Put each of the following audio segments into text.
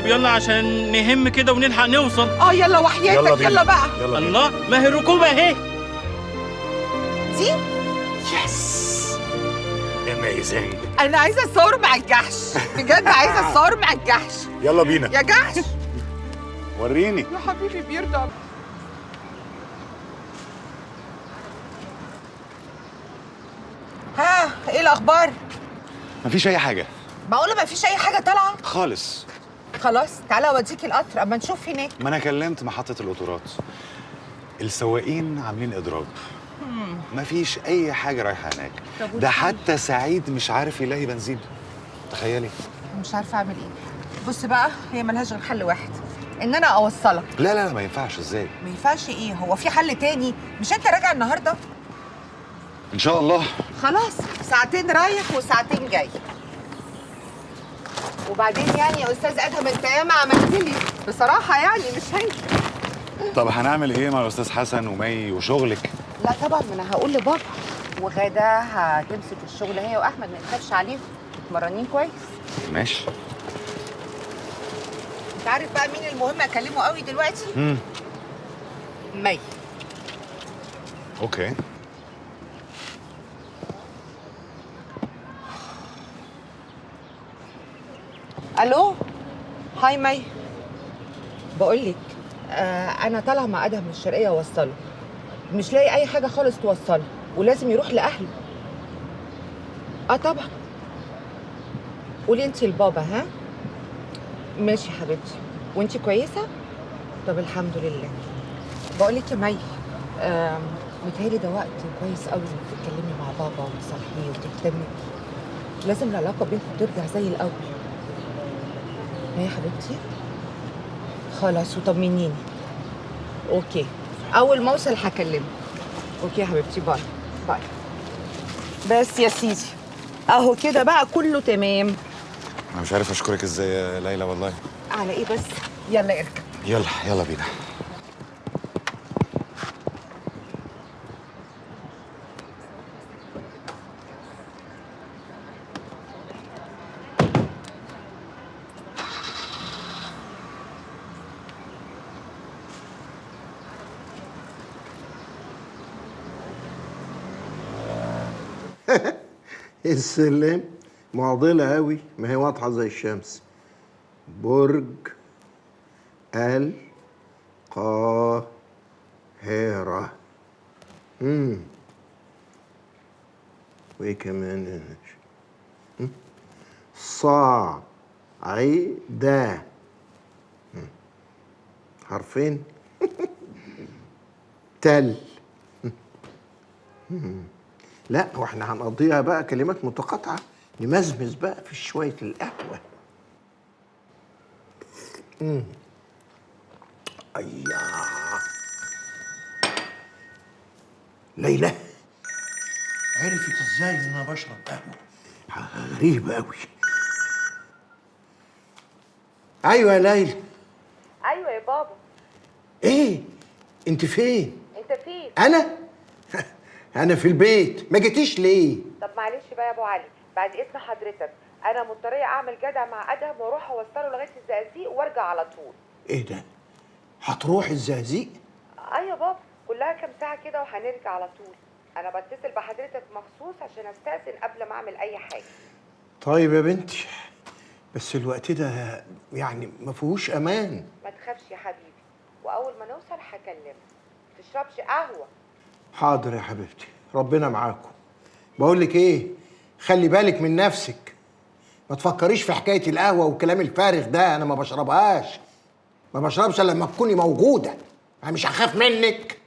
طب يلا عشان نهم كده ونلحق نوصل. يلا وحياتك يلا بقى. يلا الله، ما هي الركوبة اهي. دي يس اميزنج. انا عايزه اتصور مع الجحش بجد، عايزه اتصور مع الجحش. يلا بينا يا جحش وريني. يا حبيبي بيرضع. ها ايه الاخبار؟ مفيش اي حاجه معقوله ما فيش اي حاجه طالعه؟ خالص. خلاص تعالى اوديك القطر اما نشوف هناك. ما انا كلمت محطه القطورات، السواقين عاملين اضراب. مفيش اي حاجه رايحه هناك. ده حتى سعيد مش عارف يلاقي بنزين، تخيلي. مش عارفه اعمل ايه. بص بقى، هي ملهاش غير حل واحد، ان انا اوصلك. لا لا لا، ما ينفعش. ازاي ما ينفعش ايه؟ هو في حل تاني؟ مش انت راجع النهارده؟ ان شاء الله. خلاص ساعتين رايح وساعتين جاي. وبعدين يعني يا استاذ ادهم انت ياما عملت لي بصراحه، يعني مش هينفع. طب هنعمل ايه مع الاستاذ حسن ومي وشغلك؟ لا طبعا، ما انا هقول لبابا، وغاده هتمسك الشغل هي واحمد، ما تخافش عليهم، متمرنين كويس. ماشي. انت عارف بقى مين المهم اكلمه قوي دلوقتي؟ مي. اوكي. الو، هاي مي. بقول لك انا طالعه مع ادهم من الشرقيه اوصله، مش لاقي اي حاجه خالص توصله، ولازم يروح لاهله. طبعا. قولي انت لبابا. ها ماشي يا حبيبتي. وانت كويسه؟ طب الحمد لله. بقول لك يا مي، متهيألي ده وقت كويس قوي انك تتكلمي مع بابا وتصالحيه وتهتمي. لازم العلاقه بينكم ترجع زي الاول. يا حبيبتي خلاص، وطمنيني. اوكي، اول ما اوصل هكلمك. اوكي يا حبيبتي، باي باي. بس يا سيدي اهو كده بقى كله تمام. انا مش عارف اشكرك ازاي يا ليلى والله. على ايه بس؟ يلا اركب. يلا بينا. السلم معضلة أوي، ما هي واضحة زي الشمس. برج القاهرة. وإيه كمان؟ صاعدة. حرفين. تل. لا واحنا هنقضيها بقى كلمات متقاطعة، نمزمز بقى في شوية القهوة. أياه ليلى عرفت ازاي ان انا بشرب قهوة؟ غريبة أوي. أيوة يا ليلى. ايوه يا بابا. إيه؟ أنت فين؟ انت فين؟ أنا؟ أنا في البيت، ما جيتيش ليه؟ طب معلش بقى يا ابو علي، بعد اذن حضرتك انا مضطريه اعمل جدع مع ادهم واروح اوصله لغايه الزقازيق وارجع على طول. إيه ده؟ هتروح الزقازيق؟ ايوه يا بابا، كلها كام ساعه كده وهنرجع على طول. انا بتصل بحضرتك مخصوص عشان استأذن قبل ما اعمل اي حاجه. طيب يا بنتي، بس الوقت ده يعني ما فيهوش امان. ما تخافش يا حبيبي، واول ما نوصل هكلمك. تشربش قهوه؟ حاضر يا حبيبتي، ربنا معاكم. بقول لك ايه، خلي بالك من نفسك، ما تفكريش في حكايه القهوه والكلام الفارغ ده، انا ما بشربهاش. ما بشربش الا لما تكوني موجوده، انا مش هخاف منك.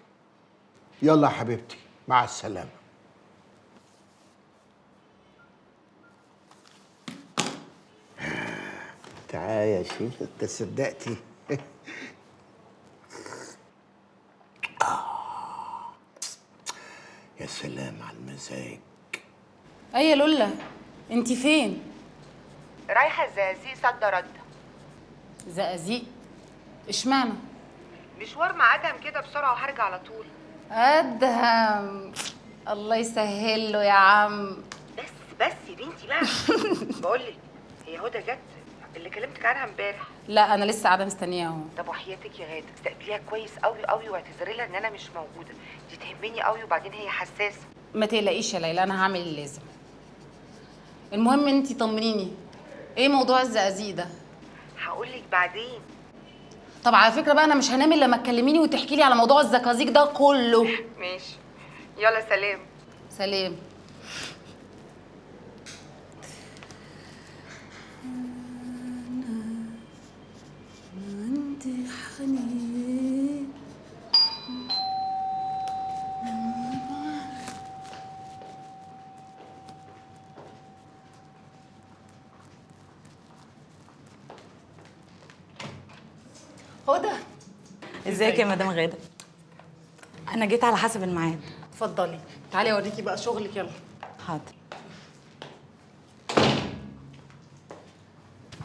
يلا يا حبيبتي، مع السلامه. تعالي يا شيخ، انت صدقتي؟ يا سلام على المزاج. اي يا لولا، انت فين؟ رايحه الزقازيق صد رد. زقازيق؟ اشمعنى؟ مشوار مع ادهم كده بسرعه وهرجع على طول. ادهم، الله يسهل له يا عم. بس يا بنتي بقى. بقول لك، هي هدى جت اللي كلمتك عنها امبارح؟ لا انا لسه قاعده مستنياه اهو. طب وحياتك يا غاده استقبليها كويس قوي قوي واعتذري لها ان انا مش موجوده، دي تهمني قوي وبعدين هي حساسه. ما تقلقيش يا ليلى، انا هعمل اللازم. المهم انتي طمنيني، ايه موضوع الزقازيق ده؟ هقول لك بعدين. طب على فكره بقى انا مش هنام الا لما تكلميني وتحكي لي على موضوع الزقازيق ده كله. ماشي، يلا سلام. سلام. عندي حنين. هدى، ازيك يا مدام غاده؟ انا جيت على حسب الميعاد. اتفضلي تعالي اوريكي بقى شغلك، يلا. حاضر.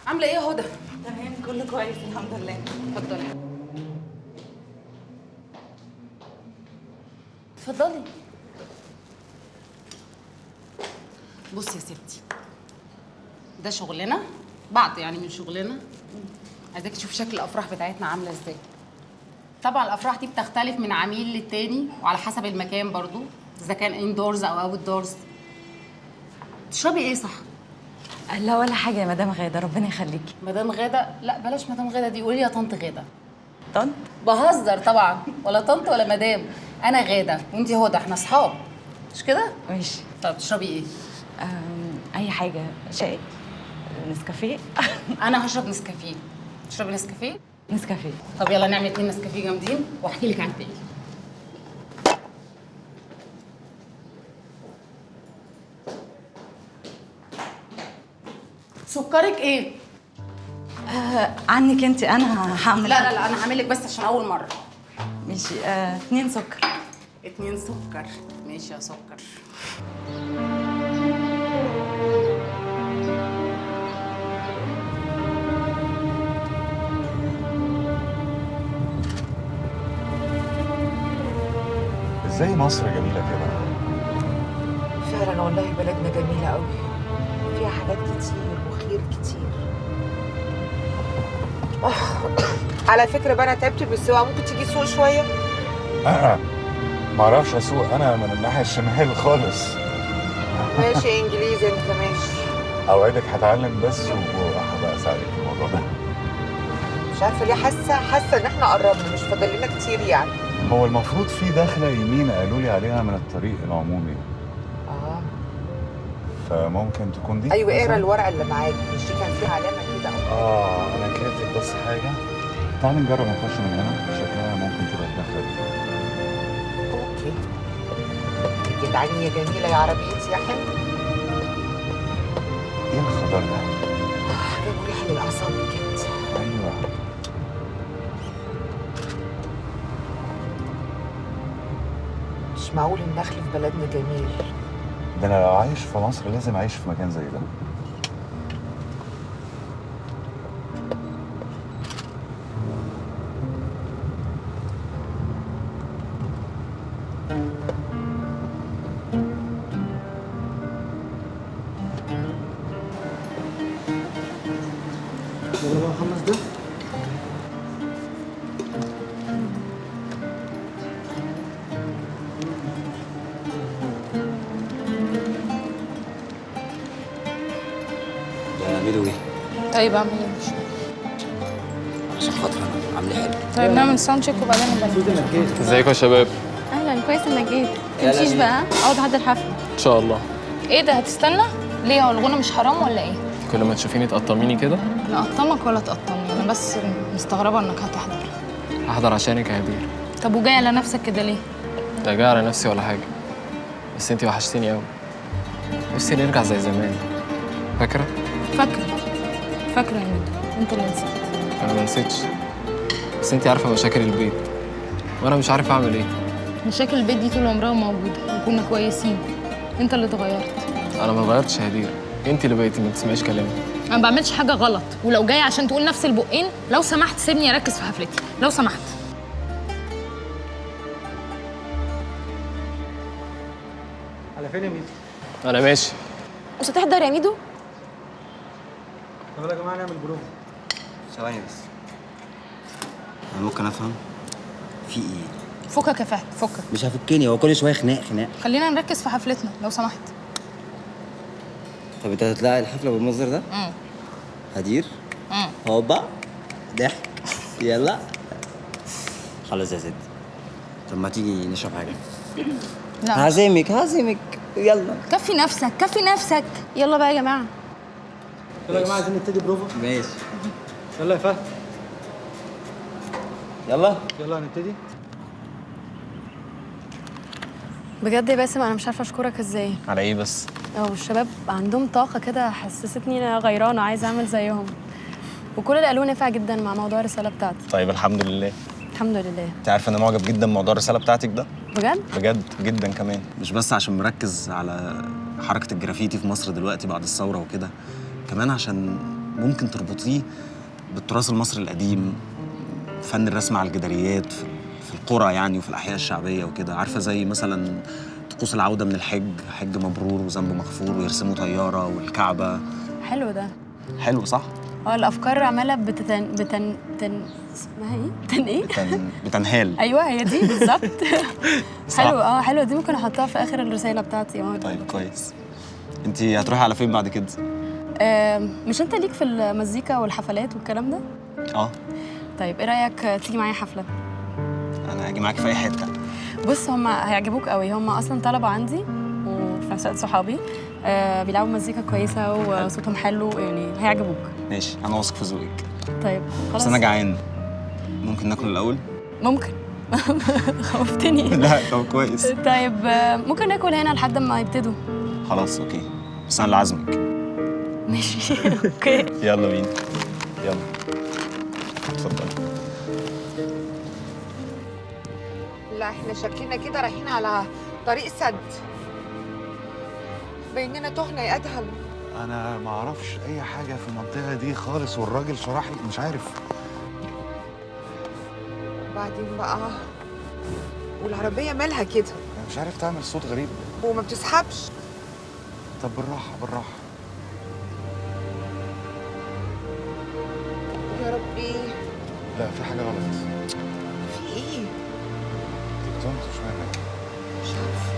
عامله ايه يا هدى؟ تمام كله كويس الحمد لله. اتفضلي اتفضلي. بصي يا ستي، ده شغلنا بعض يعني من شغلنا. عايزاكي تشوفي شكل الافراح بتاعتنا عامله ازاي. طبعا الافراح دي بتختلف من عميل للتاني وعلى حسب المكان برضو، اذا كان اندورز او اوت دورز. تشربي ايه صح؟ لا ولا حاجه يا مدام غاده، ربنا يخليكي. مدام غاده؟ لا بلاش مدام غاده دي، قولي يا طنط غاده. طنط؟ بهزر طبعا، ولا طنط ولا مدام. انا غاده وانتي هدى، احنا اصحاب مش كده؟ ماشي. طب تشربي ايه؟ اي حاجه، شاي، نسكافيه. انا هشرب نسكافيه. تشربي نسكافيه؟ نسكافيه. طب يلا نعمل 2 نسكافيه جامدين واحكي لك عن الباقي. سكرك ايه؟ عنك انت، انا هعمل. لا انا هعمل لك بس عشان اول مره. ماشي. 2 سكر. 2 سكر، ماشي يا سكر. ازاي مصر جميله كده؟ فعلا والله بلدنا جميله قوي، فيها حاجات كتير وخير كتير. على فكره بقى انا تعبت بالسواقه، ممكن تيجي تسوق شويه؟ ما اعرفش اسوق، انا من الناحيه الشمال خالص. ماشي انجليزي انت ماشي. اوعدك هتعلم بس وهبقى اساعدك في الموضوع ده. مش عارفه ليه حاسه ان احنا قربنا، مش فاضل لنا كتير يعني. هو المفروض في دخله يمين قالوا لي عليها من الطريق العمومي، فممكن تكون دي. ايوه اقرا الورقه اللي معاك، مش دي كان فيها علامه كده انا كاتب بس حاجه. تعالي نجرب نخش من هنا، شكلها ممكن تبقى الدخله دي. اوكي. جدعاني يا جميله يا عربيتي يا حلو. ايه الخضار ده؟ حاجه مريحه للاعصاب بجد. ايوه. مش معقول النخل في بلدنا جميل. ده انا لو عايش في مصر لازم اعيش في مكان زي ده. يلا بقى نخلص ده. نعمله ايه؟ طيب اعمل ايه؟ عشان خاطر انا عامله حلو. طيب نعمل ساوند تشيك وبعدين نبقى. ازيكم يا شباب؟ اهلا، كويس انك جيت. تمشيش بقى، اقعد لحد الحفله. ان شاء الله. ايه ده، هتستنى؟ ليه، هو الغنى مش حرام ولا ايه؟ كل ما تشوفيني تقطميني كده. لا اقطمك ولا تقطمني، انا بس مستغربه انك هتحضر. هحضر عشانك يا هدير. طب وجاي على نفسك كده ليه؟ لا جاي على نفسي ولا حاجه، بس انتي وحشتيني قوي. نفسي نرجع زي زمان. فاكره؟ فاكره يا ميدو، انت اللي نسيت. انا ما نسيتش، بس انتي عارفه مشاكل البيت وانا مش عارف اعمل ايه. مشاكل البيت دي طول عمرها موجوده وكنا كويسين، انت اللي اتغيرت. انا ما اتغيرتش يا هدير، انتي اللي بقيتي ما بتسمعيش كلامي. انا ما بعملش حاجه غلط، ولو جاي عشان تقول نفس البقين لو سمحت سيبني اركز في حفلتي لو سمحت. على فين يا ميدو؟ انا ماشي. مش هتحضر يا ميدو؟ طب يا جماعه نعمل بروف. ثواني بس. انا ممكن افهم في ايه؟ فكك يا فهد فكك. مش هفكني، هو كل شويه خناق خناق. خلينا نركز في حفلتنا لو سمحت. طب انت هتلاقي الحفله بالمنظر ده؟ هدير؟ هوبا ضحك يلا. خلاص يا ستي. طب ما تيجي نشرب حاجه؟ لا هعزمك يلا. كفي نفسك كفي نفسك. يلا بقى يا جماعه. يلا يا جماعه عايزين نبتدي بروفا. ماشي يلا يا فهد. يلا يلا هنبتدي. بجد يا باسم انا مش عارفه اشكرك ازاي. على ايه بس؟ الشباب عندهم طاقه كده حسستني ان انا غيرانه عايزه اعمل زيهم، وكل اللي قالوه نفع جدا مع موضوع الرساله بتاعتي. طيب الحمد لله. الحمد لله. انت عارفه انا معجب جدا بموضوع الرساله بتاعتك ده. بجد بجد جدا كمان، مش بس عشان مركز على حركه الجرافيتي في مصر دلوقتي بعد الثوره وكده، كمان عشان ممكن تربطيه بالتراث المصري القديم، فن الرسم على الجداريات في القرى يعني وفي الاحياء الشعبيه وكده. عارفه زي مثلا طقوس العوده من الحج، حج مبرور وذنب مغفور، ويرسموا طياره والكعبه. حلو ده. حلو صح؟ الافكار عماله اسمها ايه؟ بتنهال. ايوه هي دي بالظبط. حلو حلوه دي، ممكن احطها في اخر الرساله بتاعتي. طيب كويس. انت هتروحي على فين بعد كده؟ مش انت ليك في المزيكا والحفلات والكلام ده؟ طيب ايه رايك تيجي معايا حفله؟ انا هاجي معاكي في اي حته. بص هم هيعجبوك قوي، هم اصلا طلبه عندي وفي نفس الوقت صحابي، بيلعبوا مزيكا كويسه وصوتهم حلو، يعني هيعجبوك. ماشي انا واثق في ذوقك. طيب خلاص. بس انا جعان، ممكن ناكل الاول؟ ممكن. خوفتني. لا طب كويس. طيب ممكن ناكل هنا لحد ما يبتدوا. خلاص اوكي، بس انا اللي عازمك. ماشي. اوكي يلا بينا يلا اتفضلي. لا احنا شكلنا كده رايحين على طريق سد، بيننا تهنا يا ادهم. انا ما اعرفش اي حاجه في المنطقه دي خالص، والراجل شرح لي مش عارف. وبعدين بقى والعربيه مالها كده؟ انا مش عارف تعمل صوت غريب وما بتسحبش. طب بالراحه بالراحه. يا ربي. لا في حاجه غلط. في ايه؟ تكتمت مش مالك. مش عارفه.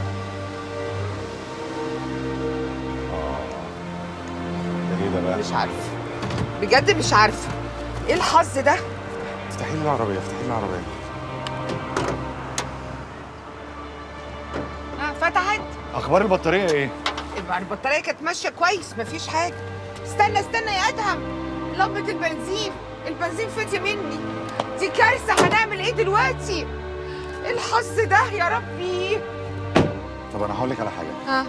ده ايه ده بقى؟ مش عارفه بجد، مش عارفه ايه الحظ ده. افتحي لي العربيه افتحي لي العربيه. فتحت. اخبار البطاريه ايه؟ البطاريه كانت ماشيه كويس، مفيش حاجه. استنى يا ادهم، لمبه البنزين فاتيه مني. دي كارثه، هنعمل ايه دلوقتي؟ ايه الحظ ده يا ربي. طب انا هقول لك على حاجه.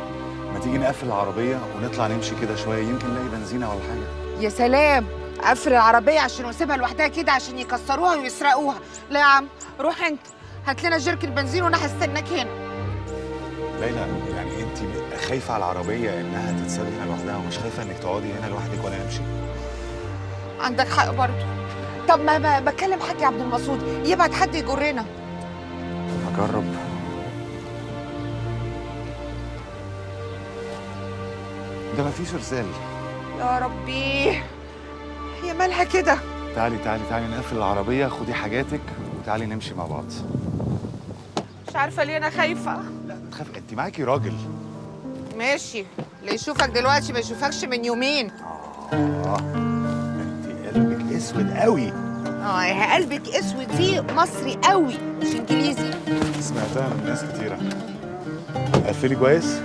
ما تيجي نقفل العربيه ونطلع نمشي كده شويه، يمكن نلاقي بنزينه ولا حاجه. يا سلام، اقفل العربيه عشان واسيبها لوحدها كده عشان يكسروها ويسرقوها؟ لا يا عم، روح انت هات لنا جيركن بنزين وانا هستناك هنا. ليلى يعني انت خايفه على العربيه انها تتساب هنا لوحدها، ومش خايفه انك تقعدي هنا لوحدك وانا امشي؟ عندك حق برضه. طب ما بكلم حاج عبد المقصود يبعت حد يجرنا. هجرب. ده مفيش رسالة. يا ربي، هي مالها كده؟ تعالي نقفل العربية، خدي حاجاتك وتعالي نمشي مع بعض. مش عارفة ليه أنا خايفة. لا تخاف، أنت معاكي راجل. ماشي، اللي يشوفك دلوقتي ما يشوفكش من يومين. أنت قلبك أسود قوي. يا قلبك أسود دي مصري قوي مش إنجليزي. سمعتها من ناس كتيرة. قفلي كويس.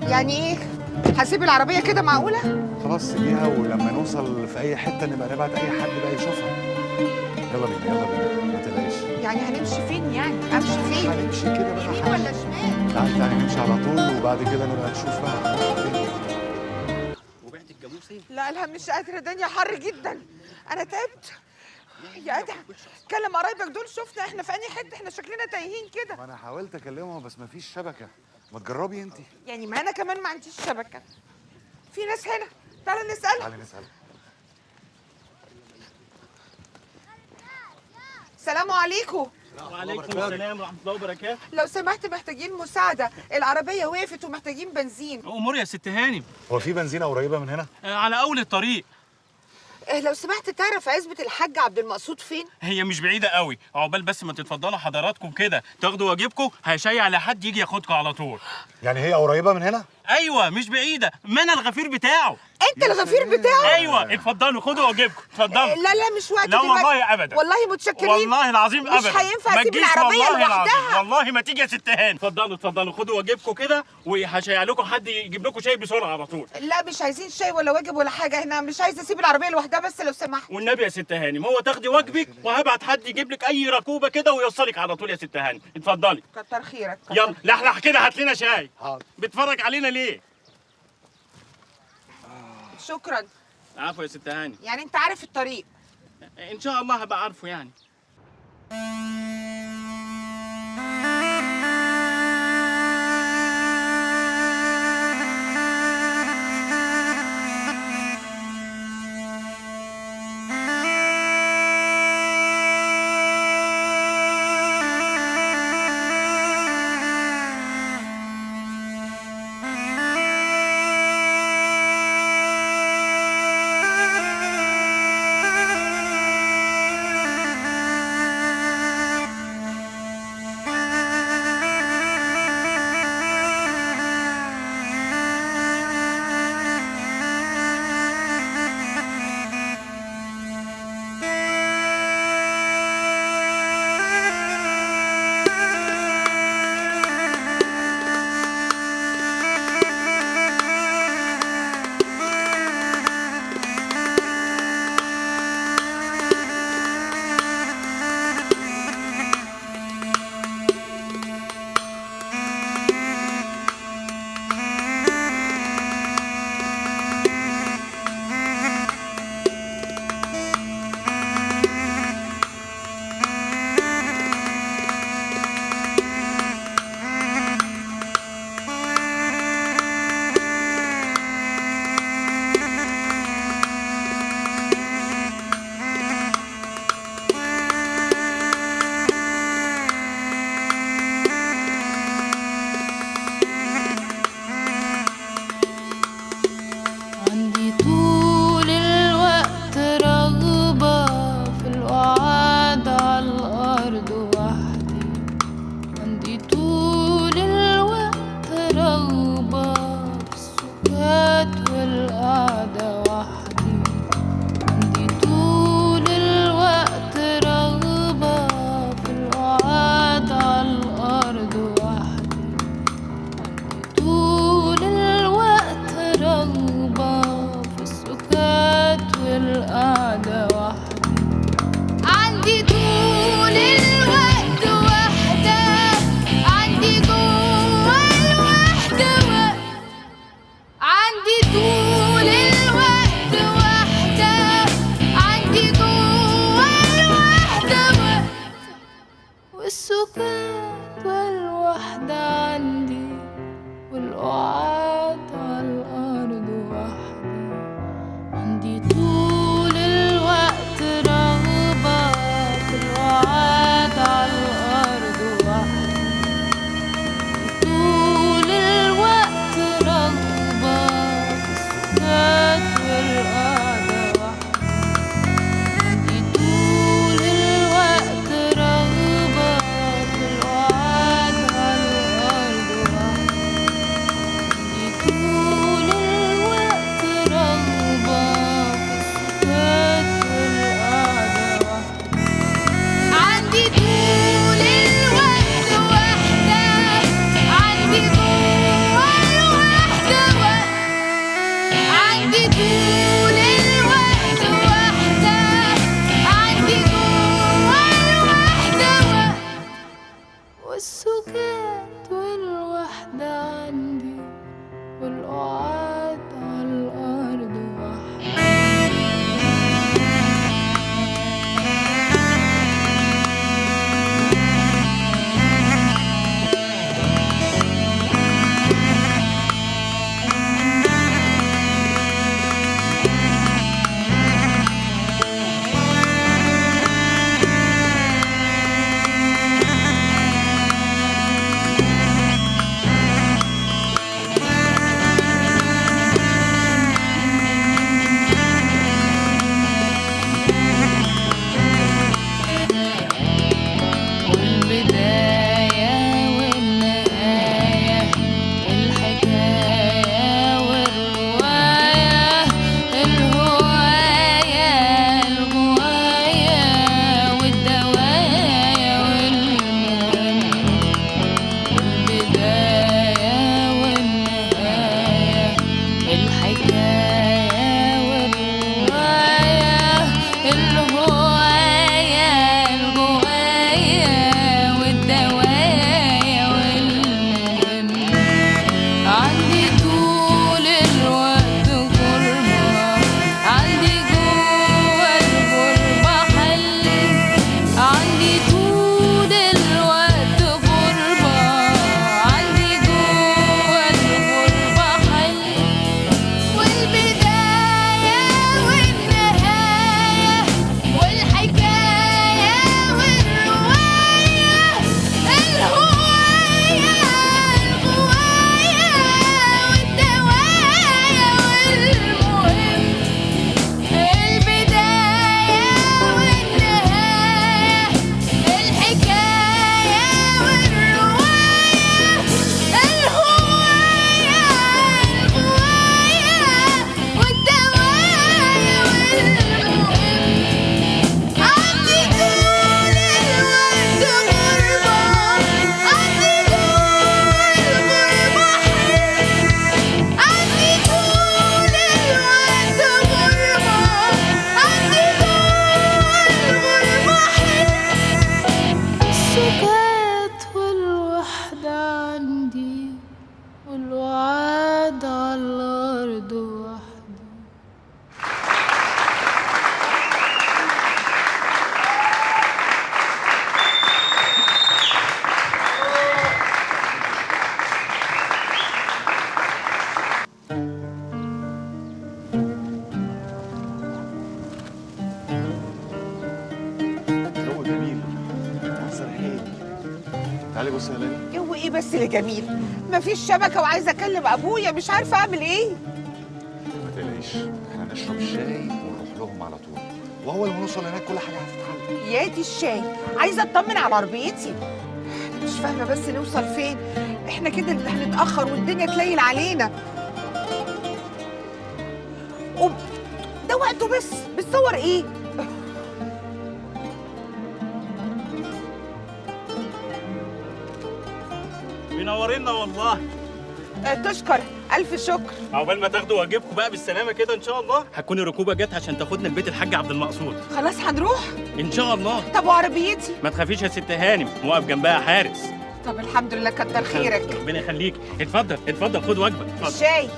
يعني إيه؟ هسيب العربية كده معقولة؟ خلاص سيبيها، ولما نوصل في أي حتة نبقى نبعت أي حد بقى يشوفها. يلا بينا ما تقلقيش. يعني هنمشي فين يعني؟ أمشي فين؟ هنمشي كده بقى. يمين ولا شمال؟ تعالي نمشي على طول، وبعد كده نبقى نشوف بقى. وبعت الجاموسه؟ لا الهم مش قادرة، الدنيا حر جدا. أنا تعبت. يا أدهم كلم قرايبك دول، شفنا احنا في أنهي حتة، احنا شكلنا تايهين كده. ما أنا حاولت أكلمهم بس مفيش شبكة. ما تجربي أنت. يعني ما أنا كمان ما عنديش شبكة. في ناس هنا، تعالى نسأل. السلام عليكم. وعليكم السلام ورحمه الله وبركاته. لو سمحت محتاجين مساعده، العربيه وقفت ومحتاجين بنزين. امور يا ست هانم. هو في بنزينه قريبه من هنا؟ على اول الطريق. لو سمحت تعرف عزبة الحاج عبد المقصود فين؟ هي مش بعيده قوي، عقبال بس ما تتفضلوا حضراتكم كده تاخدوا واجبكم هيشيع على حد يجي ياخدكم على طول. يعني هي قريبه من هنا؟ ايوه مش بعيده، ما انا الغفير بتاعه. انت الغفير بتاعه؟ ايوه اتفضلوا خدوا واجبكم اتفضلوا. لا مش وقت لا دلوقتي. والله ابدا. والله متشكرين. والله العظيم ابدا. مش هينفع ما اسيب تجيش العربيه والله لوحدها. العظيم. والله ما تيجي يا ست هانم. اتفضلوا خدوا واجبكم كده وهشيع لكم حد يجيب لكم شاي بسرعه على طول. لا مش عايزين شاي ولا واجب ولا حاجه، احنا مش عايزه اسيب العربيه لوحدها بس لو سمحت. والنبي يا ست هانم هو تاخدي واجبك وهبعت حد يجيب لك اي ركوبه كده ويوصلك على طول يا ست هانم. اتفضلي. كتر خيرك. يلا لحلح كده هات لنا شاي. حاضر. بتفرج علينا ليه؟ شكرا. عفوا يا ست هانم. يعني انت عارف الطريق؟ ان شاء الله هبقى عارفه يعني. والسكات والوحدة عندي والقعاد على الأرض وحدي عندي طول الوقت بص يا ليلى. جو ايه بس اللي جميل؟ مفيش شبكه وعايزه اكلم ابويا، مش عارفه اعمل ايه. ما تقلقيش، احنا نشرب الشاي ونروح لهم على طول، واول ما نوصل هناك كل حاجه هتتحل. يا دي الشاي، عايزه اطمن على عربيتي. انا مش فاهمه بس نوصل فين؟ احنا كده اللي هنتاخر والدنيا تليل علينا. ده وقته بس، بتصور ايه؟ منورينا والله. تشكر، الف شكر. عقبال ما تاخدوا واجبكم بقى بالسلامه كده ان شاء الله. هتكون الركوبه جت عشان تاخدنا البيت الحاج عبد المقصود. خلاص هنروح ان شاء الله. طب وعربيتي؟ ما تخافيش يا ست هانم، موقف جنبها حارس. طب الحمد لله، كتر خيرك. ربنا يخليك. اتفضل اتفضل، خد وجبك. اتفضل. الشاي.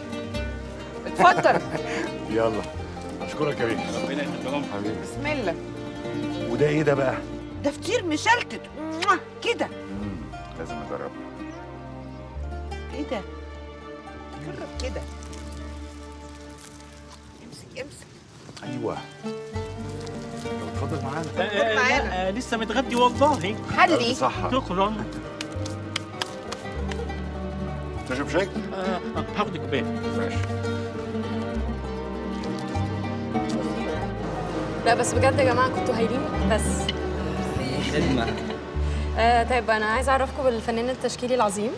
اتفضل. يلا اشكرك يا بيه. ربنا يخليهم حبيبي. بسم الله. وده ايه ده بقى؟ ده فطير مشلتت كده. لازم نجربه. ايه ده؟ جرب كده. امسك. ايوه. لو اتفضل معانا. معانا. لسه متغدي والله. حلي. صح. شكرا. تشرب شاي؟ هاخد كوبايه. ماشي. لا بس بجد يا جماعه كنتوا هايلين بس. خدمة. طيب انا عايزه اعرفكم بالفنان التشكيلي العظيم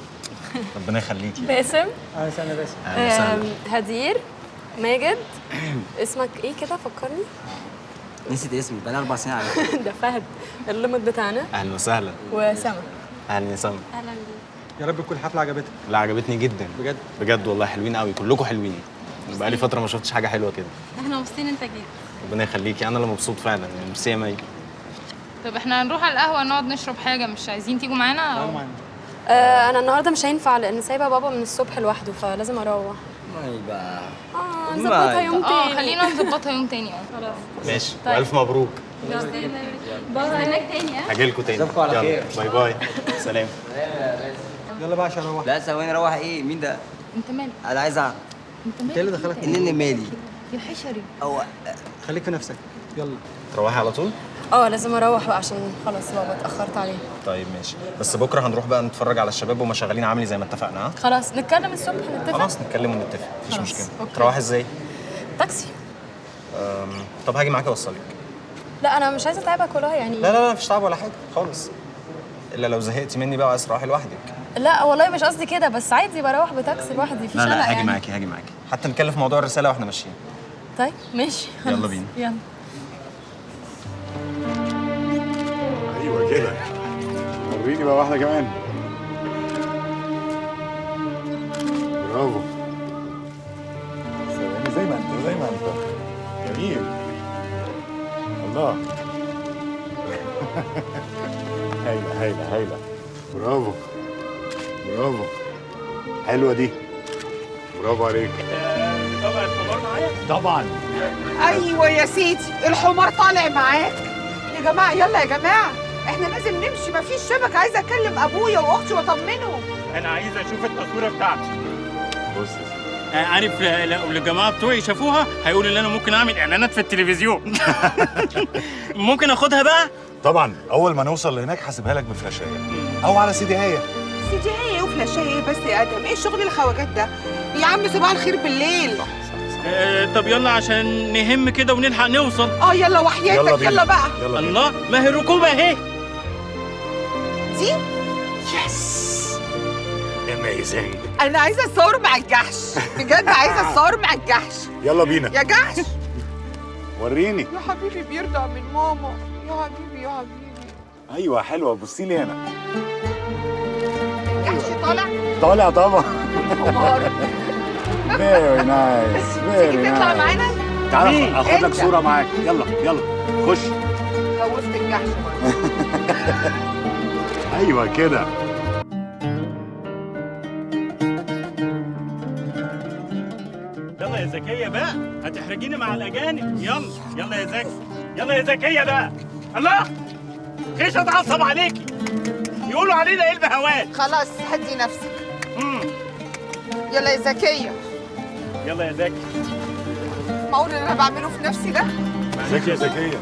ربنا يخليكي. باسم. استنى باسم. اهلا وسهلا. هدير. ماجد. اسمك ايه كده فكرني؟ نسيت اسمي بقالي 4 سنين على ده فهد الليمت بتاعنا. اهلا وسهلا. وسما. اهلا يا سما. اهلا بيك. يا رب تكون الحفله عجبتك. لا عجبتني جدا بجد؟ بجد والله، حلوين قوي، كلكم حلوين. بقالي فتره ما شفتش حاجه حلوه كده. احنا مبسوطين انت جيت. ربنا يخليكي، انا اللي مبسوط فعلا. يعني ميرسي يا مي. طب احنا هنروح على القهوه نقعد نشرب حاجه، مش عايزين تيجوا معانا؟ انا النهارده مش هينفع لان سايبه بابا من الصبح لوحده فلازم اروح. يبقى نظبطها يوم تاني. خلينا نظبطها يوم تاني. خلاص ماشي. طيب. والف مبروك. بابا هناك تاني. هاجيلكوا تاني. أشوفكوا على خير. باي باي. سلام. يلا بقى عشان اروح. لا ثواني، روح ايه؟ مين ده؟ انت مالك؟ انا عايز اعرف. انت انت اللي دخلك. انني مالي. يا حشري. او خليك في نفسك. يلا. تروحي على طول؟ لازم اروح بقى عشان خلاص بابا اتاخرت عليه. طيب ماشي، بس بكره هنروح بقى نتفرج على الشباب وهم شغالين عملي زي ما اتفقنا. ها خلاص نتكلم الصبح نتفق. خلاص نتكلم ونتفق، مفيش خلاص. مشكله. أوكي. تروحي ازاي؟ تاكسي. طب هاجي معاكي اوصلك. لا انا مش عايزه اتعبك والله يعني. لا مفيش تعب ولا حاجه خالص، الا لو زهقتي مني بقى وعايز تروحي لوحدك. لا والله مش قصدي كده، بس عادي بروح بتاكسي لوحدي، مفيش قلق لا يعني. هاجي معاكي حتى نتكلم في موضوع الرساله واحنا ماشيين. طيب ماشي. يلا خلاص. بينا. يلا. ايوه كده. وريني بقى واحده كمان. برافو. ثواني، زي ما انت. جميل. الله. هايله. برافو. حلوه دي. برافو عليك. طبعا الحمار معايا. طبعا. ايوه يا سيدي، الحمار طالع معاك. يا جماعه يلا يا جماعه، احنا لازم نمشي، مفيش شبكه. عايزه اكلم ابويا واختي واطمنهم. انا عايز اشوف التصويره بتاعتي. بص يا سيدي. عارف لو الجماعه بتوعي شافوها هيقولوا ان انا ممكن اعمل اعلانات في التلفزيون. ممكن اخدها بقى؟ طبعا اول ما نوصل لهناك هسيبها لك بفلاشايه او على سي دي هي. سيدي ايه وفلاشايه ايه بس يا ادم؟ ايه شغل الخواجات ده يا عم؟ صباح الخير بالليل. طب يلا عشان نهم كده ونلحق نوصل. يلا وحياتك يلا بقى. يلا الله، ما هي الركوبه اهي. دي يس. اميزنج. انا عايزه اتصور مع الجحش، بجد عايزه اتصور مع الجحش. يلا بينا. يا جحش. وريني. يا حبيبي بيرضع من ماما. يا حبيبي. ايوه حلوه، بصي لي هنا. الجحش طالع طبعا. حمار. فيري نايس. تيجي تطلع معانا؟ تعالى اخد لك صوره معاك. يلا خش. خوفت الجحش. ايوه كده. يلا يا زكيه بقى، هتحرجيني مع الاجانب. يلا يا زكي. يلا يا زكيه بقى. الله، خيش اتعصب عليكي. يقولوا علينا ايه البهوات. خلاص هدي نفسك. يلا يا زكيه. يلا يا زكي. معقول اللي انا بعمله في نفسي ده؟ زكيه.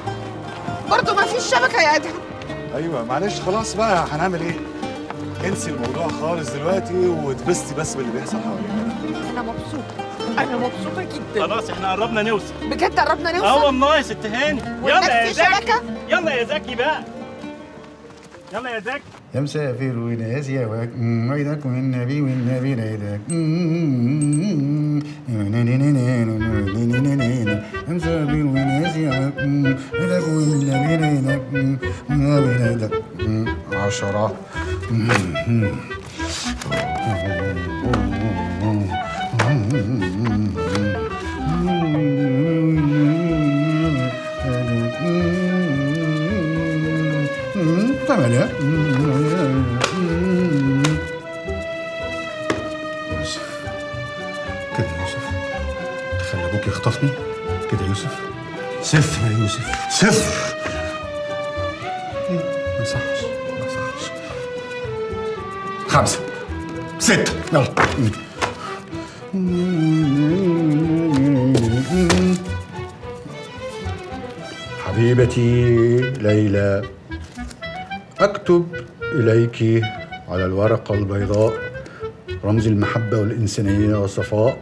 برضه ما فيش شبكه يا ادهم. ايوه معلش خلاص بقى، هنعمل ايه؟ انسي الموضوع خالص دلوقتي واتبسطي بس باللي بيحصل حوالينا. انا مبسوطه، انا مبسوطه جدا. خلاص احنا قربنا نوصل. بجد قربنا نوصل؟ اه والله يا ست هاني. يلا يا زكي، شبكه. يلا يا زكي بقى، يلا يا زكي. يا مسافر وناس يا واك عيدك والنبي والنبي ليلك يا مسافر وناس يا واك عيدك والنبي ليلك 10 8 يوسف كده يا يوسف تخلي ابوك يخطفني كده يا يوسف. صفر يا يوسف، صفر. ما يصحش ما يصحش. 5 6 يلا. حبيبتي ليلى، أكتب إليك على الورقة البيضاء رمز المحبة والإنسانية والصفاء.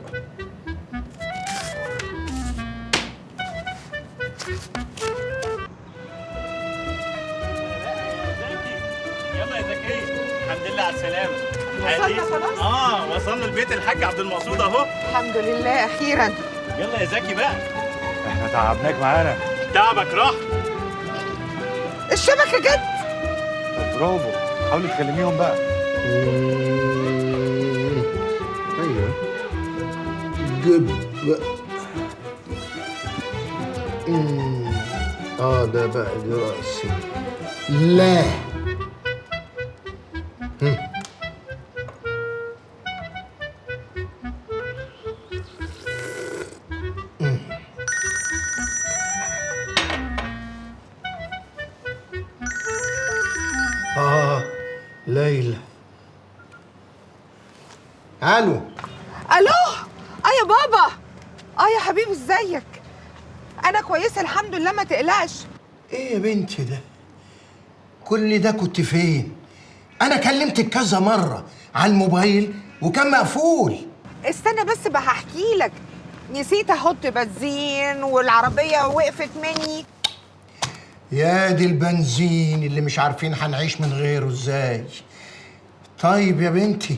يلا يا زكية، الحمد لله على السلامة. وصلنا خلاص؟ وصلنا البيت الحاج عبد المقصود اهو. الحمد لله اخيرا. يلا يا زكي بقى، احنا تعبناك معانا. تعبك راح. الشبكه جت. طب برافو، حاولي تكلميهم بقى. ايوه جب. ده بقى دي راسي. لا ليلى. الو. الو. يا بابا. يا حبيبي ازيك؟ انا كويسه الحمد لله ما تقلقش. ايه يا بنتي ده؟ كل ده كنت فين؟ انا كلمتك كذا مره على الموبايل وكان مقفول. استنى بس بقى هحكي لك. نسيت احط بنزين والعربيه وقفت مني. يا دي البنزين اللي مش عارفين هنعيش من غيره ازاي. طيب يا بنتي،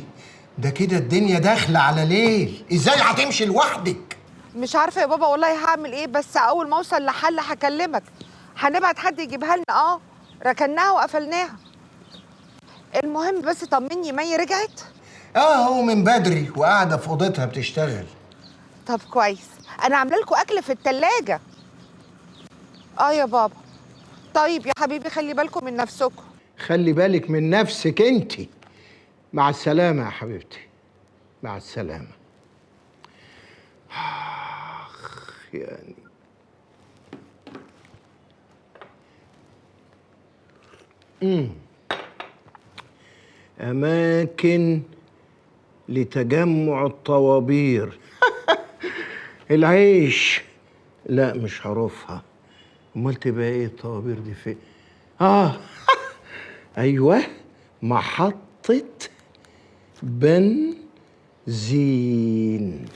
ده كده الدنيا داخله على ليل، ازاي هتمشي لوحدك؟ مش عارفه يا بابا والله هعمل ايه، بس اول ما اوصل لحل هكلمك. هنبعت حد يجيبها لنا. ركناها وقفلناها. المهم بس طمني، مي رجعت؟ اهو من بدري وقاعده في اوضتها بتشتغل. طب كويس، انا عامله لكم اكل في التلاجة. يا بابا. طيب يا حبيبي خلي بالكم من نفسكم. خلي بالك من نفسك انت. مع السلامه يا حبيبتي، مع السلامه. يعني أماكن لتجمع الطوابير. العيش لا مش هعرفها. امال تبقى ايه الطوابير دي فين؟ ايوه، محطة بنزين.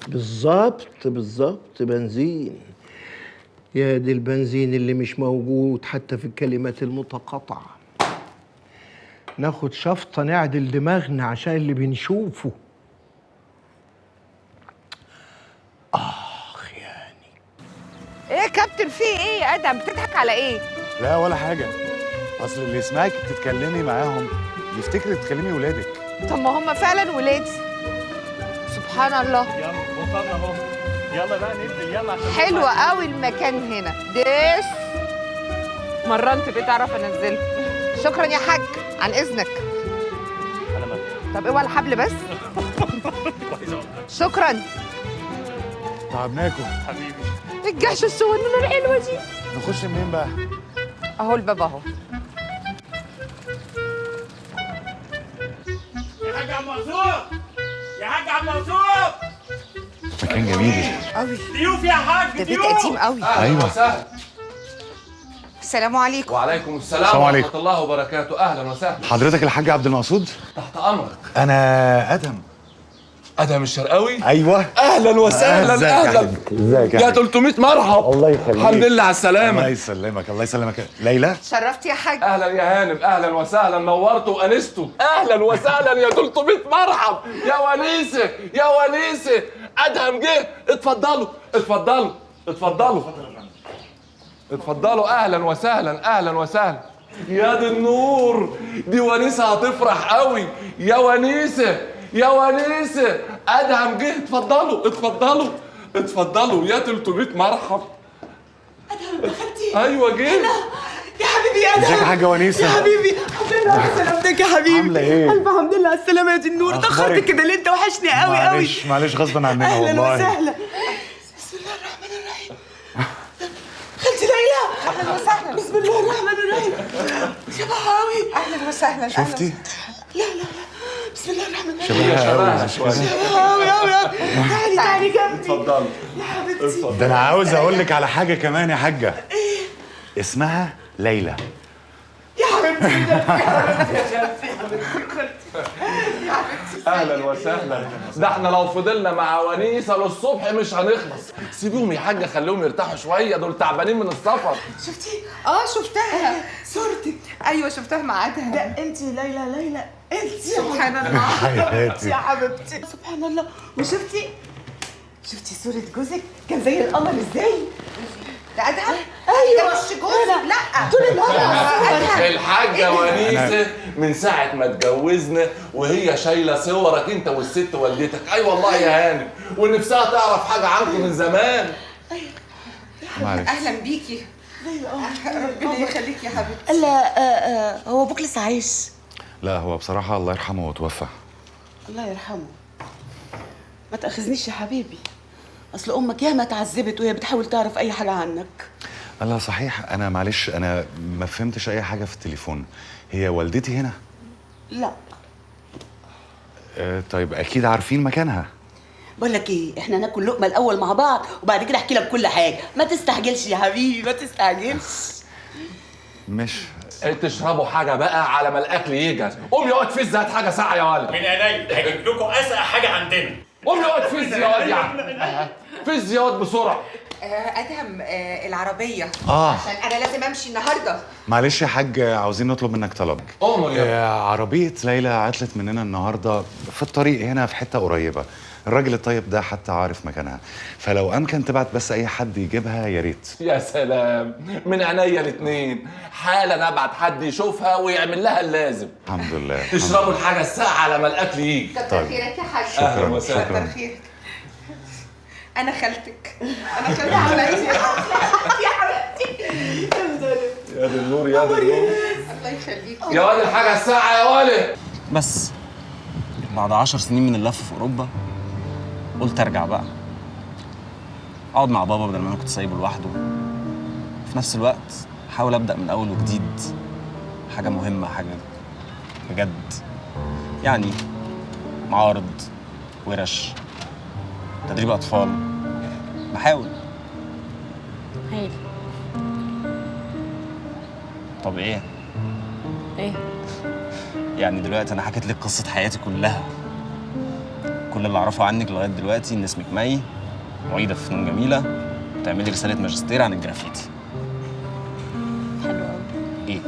بالظبط بنزين. يا دي البنزين اللي مش موجود حتى في الكلمات المتقاطعة. ناخد شفطة نعدل دماغنا عشان اللي بنشوفه. يعني ايه يا كابتن في ايه يا ادم؟ بتضحك على ايه؟ لا ولا حاجة، أصل اللي يسمعك بتتكلمي معاهم يفتكر تكلمي ولادك. طب ما هم فعلا ولادي. سبحان الله. يلا وصلنا اهو. يلا بقى ننزل، يلا عشان حلو قوي المكان هنا. ديس مرة انت بتعرف انزله. شكرا يا حاج، عن اذنك. انا مالك. طب اوعى الحبل بس. شكرا. تعبناكم حبيبي. الجحش الصغنونه الحلوه دي. نخش منين بقى؟ اهو الباب اهو. يا حاج عبد المقصود، يا حاج عبد المقصود. مكان جميل قوي. ضيوف يا حاج، ده بيت ضيوف. قديم قوي. ايوه. السلام عليكم. وعليكم السلام السلام عليكم. ورحمة الله وبركاته. أهلا وسهلا. حضرتك الحاج عبد المقصود؟ تحت أمرك. انا ادهم. أدهم الشرقاوي؟ ايوه. أهلا وسهلا. ازيك يا أهلا. حبيبي؟ ازيك يا يا حبيبي؟ 300 مرحب. الله يخليك. الحمد لله على السلامة. الله يسلمك الله يسلمك. ليلى شرفت يا حاج. أهلا يا هانم، أهلا وسهلا، نورتوا وأنستوا. أهلا وسهلا يا 300 مرحب. يا ونيسة يا ونيسة، أدهم جه. اتفضلوا اتفضلوا اتفضلوا اتفضلوا. أهلا وسهلا أهلا وسهلا. يا دي النور، دي ونيسة هتفرح قوي. يا ونيسة يا ونيسة، أدهم جه. اتفضلوا اتفضلوا اتفضلوا يا 300 مرحب. ادهم دخلتي؟ أيوة جه. يا حبيبي يا ادهم. ازيك يا حاجه ونيسه؟ يا حبيبي الحمد لله على سلامتك يا حبيبي. عامله ايه؟ الف حمد لله على السلامه يا دي النور. اتاخرت كده ليه؟ انت وحشني قوي قوي. معلش معلش غصبا عننا اهلا والله. وسهلا. بسم الله الرحمن الرحيم. خالتي ليلى. اهلا وسهلا. بسم الله الرحمن الرحيم. شبهها قوي. اهلا وسهلا. شفتي؟ لا لا لا بسم الله الرحمن الرحيم. شبهها شوية. شبهها قوي قوي قوي. تعالي تعالي جنبي اتفضلوا. يا حبيبتي. ده انا عاوز اقول لك على حاجه كمان يا حاجه. ايه؟ اسمها ليلى. يا حبيبتي. اهلا وسهلا. ده احنا لو فضلنا مع ونيسه للصبح مش هنخلص. سيبيهم يا حاجه، خليهم يرتاحوا شويه، دول تعبانين من السفر. شفتي؟ شفتها. صورتك. ايوه شفتها مع ادهم. ده انت ليلى انت. سبحان الله. حياتي يا حبيبتي سبحان الله. وشفتي صورة جوزك كان زي القمر ازاي؟ ده ادهم؟ ايوه ده مش جوزي. لا طول النهار. الحاجه ونيسه من ساعه ما اتجوزنا وهي شايله صورك انت والست والدتك. اي والله يا هانم، ونفسها تعرف حاجه عنكم من زمان. معلش. اهلا بيكي. ربنا يخليك يا حبيبتي. لا هو ابوك لسه عايش؟ لا هو بصراحه الله يرحمه وتوفى. الله يرحمه. ما تاخذنيش يا حبيبي، اصل امك ياما اتعذبت وهي بتحاول تعرف اي حاجه عنك. الله صحيح. انا معلش انا ما فهمتش اي حاجه في التليفون. هي والدتي هنا؟ لا طيب اكيد عارفين مكانها. بقول لك ايه، احنا ناكل لقمه الاول مع بعض وبعد كده احكي لك كل حاجه. ما تستعجلش يا حبيبي ما تستعجلش. مش تشربوا حاجه بقى على ما الاكل يجهز. قوم يقعد فز، هات حاجه ساقعه يا ولد. من عينيا هجيب لكم اسقع حاجه عندنا. قوم يقعد فز يا واد يا عم. فز يا واد بسرعه. ادهم العربيه. آه. عشان انا لازم امشي النهارده. معلش يا حاج عاوزين نطلب منك طلب. أمر يا عربيه ليلى عطلت مننا النهارده في الطريق هنا في حته قريبه. الراجل الطيب ده حتى عارف مكانها، فلو امكن تبعت بس اي حد يجيبها يا ريت. يا سلام، من عينيا الاثنين. حالا ابعت حد يشوفها ويعمل لها اللازم. الحمد لله. تشربوا الحاجه الساقعه على ما الاكل يجي. كتر خيرك يا حاج. اهلا وسهلا. كتر خيرك. انا خالتك. انا خالتك حبيبتي. يا حبيبتي. يا دي النور يا دي النور. الله يخليك. يا ولد الحاجه الساقعه يا ولد. بس بعد 10 سنين من اللف في اوروبا قلت ارجع بقى اقعد مع بابا بدل ما انا كنت سايبه لوحده. في نفس الوقت احاول ابدا من اول وجديد، حاجه مهمه، حاجه بجد. يعني معارض، ورش، تدريب اطفال، بحاول. هايل. طب ايه ايه؟ يعني دلوقتي انا حكيت لك قصه حياتي كلها. كل اللي اعرفه عنك لغايه دلوقتي ان اسمك مي، معيده في فنون جميله، بتعملي رساله ماجستير عن الجرافيتي. حلو قوي. ايه؟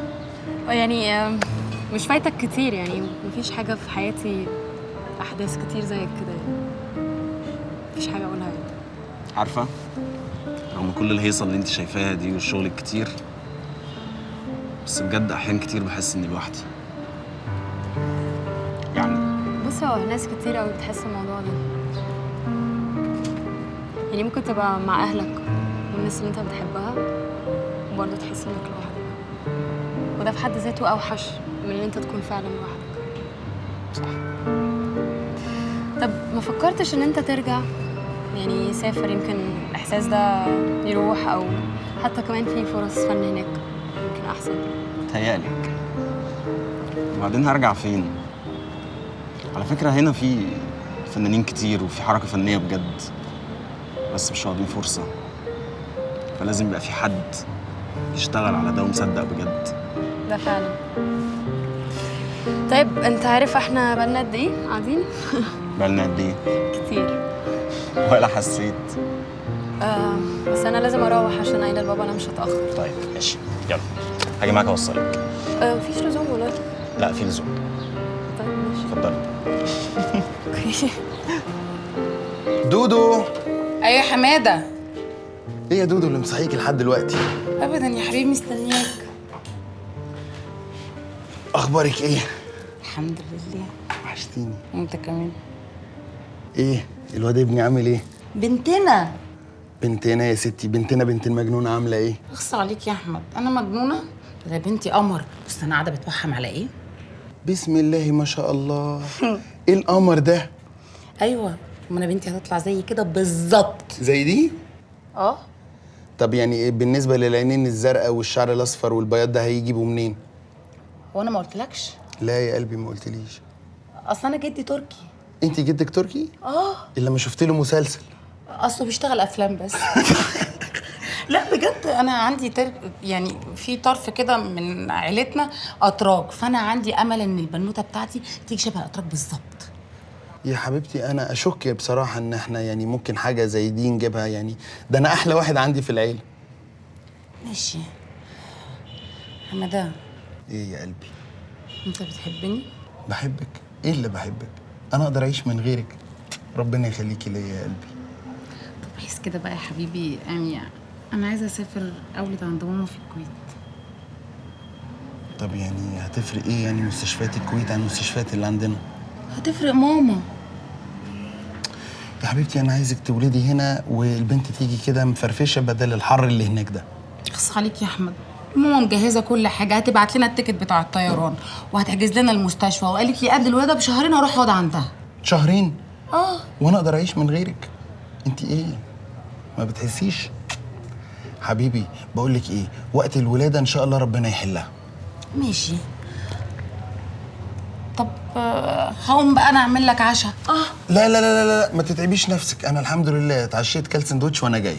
يعني مش فايتك كتير، يعني مفيش حاجه في حياتي احداث كتير زيك كده يعني. مفيش حاجه اقولها يعني. عارفه رغم كل الهيصه اللي انت شايفاها دي والشغل الكتير، بس بجد احيان كتير بحس اني لوحدي. بص هو ناس كتير قوي بتحس الموضوع ده. يعني ممكن تبقى مع اهلك والناس اللي انت بتحبها وبرضه تحس انك لوحدك، وده في حد ذاته اوحش من ان انت تكون فعلا لوحدك. صح. طب ما فكرتش ان انت ترجع يعني سافر، يمكن الاحساس ده يروح، او حتى كمان في فرص فن هناك يمكن احسن. تهيألك. وبعدين هرجع فين؟ على فكرة هنا في فنانين كتير وفي حركة فنية بجد، بس مش واخدين فرصة. فلازم يبقى في حد يشتغل على ده ومصدق بجد. ده فعلا. طيب انت عارف احنا بقالنا قد ايه قاعدين؟ بقالنا قد ايه؟ كتير. ولا حسيت. بس انا لازم اروح عشان قايله لبابا انا مش هتاخر. طيب ماشي يلا هاجي معاك اوصلك. مفيش لزوم ولا؟ لا في لزوم. طيب ماشي. اتفضلي. اوكي. دودو. ايوه يا حماده. ايه يا دودو اللي مصحيكي لحد دلوقتي؟ ابدا يا حبيبي مستنياك. اخبارك ايه؟ الحمد لله. وحشتيني. وانت كمان. ايه الواد ابني عامل ايه؟ بنتنا. بنتنا يا ستي، بنتنا بنت المجنونه عامله ايه؟ اخص عليك يا احمد، انا مجنونه؟ ده بنتي قمر. بص انا قاعده بتوحم على ايه؟ بسم الله ما شاء الله. ايه القمر ده؟ ايوه، ما انا بنتي هتطلع زي كده بالظبط. زي دي؟ اه. طب يعني إيه بالنسبه للعينين الزرقاء والشعر الاصفر والبياض ده هيجيبوا منين؟ هو انا ما قلتلكش؟ لا يا قلبي ما قلتليش. اصل انا جدي تركي. انت جدك تركي؟ اه. الا ما شفت له مسلسل. اصله بيشتغل افلام بس. لا بجد انا عندي يعني في طرف كده من عيلتنا اتراك، فانا عندي امل ان البنوته بتاعتي تيجي شبه اتراك بالظبط. يا حبيبتي انا اشك بصراحه ان احنا يعني ممكن حاجه زي دي نجيبها، يعني ده انا احلى واحد عندي في العيله. ماشي. حماده. ايه يا قلبي؟ انت بتحبني؟ بحبك. ايه اللي بحبك؟ انا اقدر اعيش من غيرك. ربنا يخليكي ليا يا قلبي. طب بحس كده بقى يا حبيبي، يعني انا عايزه اسافر اولد عند ماما في الكويت. طب يعني هتفرق ايه يعني مستشفيات الكويت عن المستشفيات اللي عندنا؟ هتفرق ماما. يا حبيبتي انا عايزك تولدي هنا والبنت تيجي كده مفرفشه بدل الحر اللي هناك ده. اخص عليك يا احمد، ماما مجهزه كل حاجه، هتبعت لنا التيكت بتاع الطيران وهتحجز لنا المستشفى، وقالت لي قبل الولاده بشهرين هروح اقعد عندها. شهرين؟ اه. وانا اقدر اعيش من غيرك؟ انت ايه ما بتحسيش؟ حبيبي بقول لك ايه، وقت الولاده ان شاء الله ربنا يحلها. ماشي. طب هقوم بقى انا اعمل لك عشاء. لا لا لا لا ما تتعبيش نفسك، انا الحمد لله اتعشيت كلت سندوتش وانا جاي.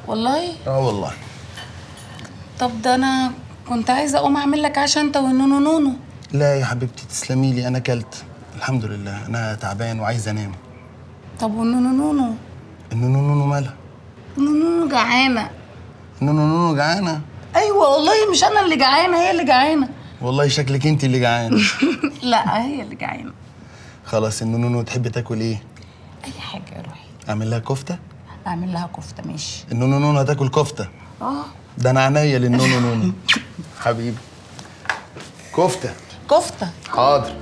والله؟ والله. طب ده انا كنت عايزه اقوم اعمل لك عشاء انت والنونو نونو. لا يا حبيبتي تسلمي لي، انا كلت الحمد لله، انا تعبان وعايز انام. طب والنونو نونو؟ النونو نونو مالها؟ النونو نونو جعانه. نونو نونو جعانه؟ ايوه والله مش انا اللي جعانه، هي اللي جعانه. والله شكلك انت اللي جعانه. لا هي اللي جعانه. خلاص النونو نونو تحبي تاكل ايه؟ اي حاجه يا روحي. اعمل لها كفته؟ اعمل لها كفته ماشي. النونو نونو هتاكل كفته؟ اه. ده انا عينيا للنونو نونو. حبيبي كفته. كفته. حاضر.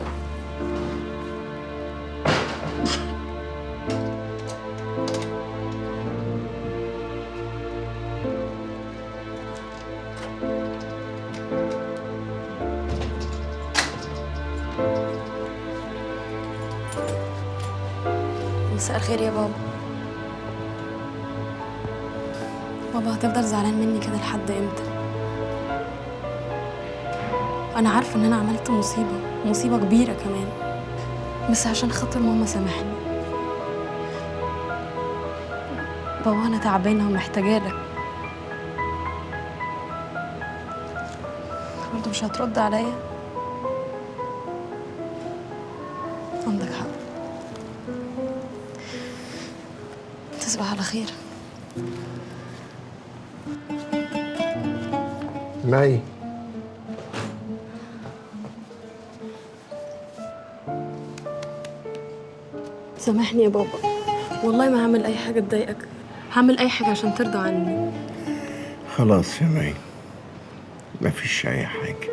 مساء الخير يا بابا. بابا هتفضل زعلان مني كده لحد امتى؟ انا عارفه ان انا عملت مصيبه كبيره كمان، بس عشان خاطر ماما سامحني. بابا انا تعبانه ومحتاجه لك. برضه مش هترد عليا؟ عندك حق. تصبح على خير. مي. سامحني يا بابا، والله ما هعمل اي حاجه تضايقك، هعمل اي حاجه عشان ترضى عني. خلاص يا مي، مفيش أي حاجة.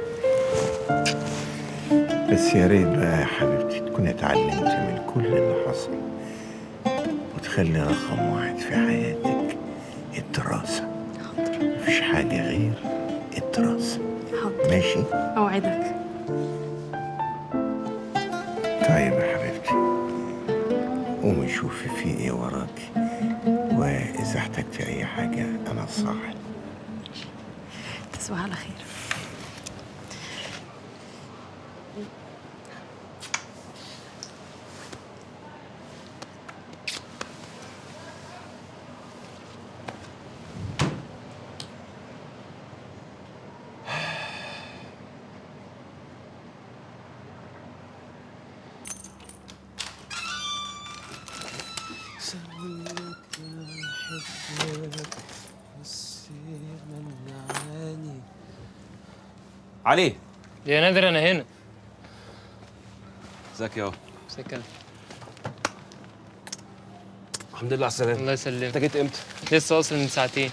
بس يا ريت بقى يا حبيبتي تكوني اتعلمتي من كل اللي حصل، وتخلي رقم واحد في حياتك الدراسة. حاضر. مفيش حاجة غير الدراسة. حاضر. ماشي؟ أوعدك. طيب يا حبيبتي، قومي شوفي في ايه وراكي، وإذا احتجتي أي حاجة أنا صاحي. تصبح على خير. علي يا نادر انا هنا. ازيك يا ازيك؟ الحمد لله على السلامه. الله يسلمك. انت جيت امتى؟ لسه واصل من ساعتين.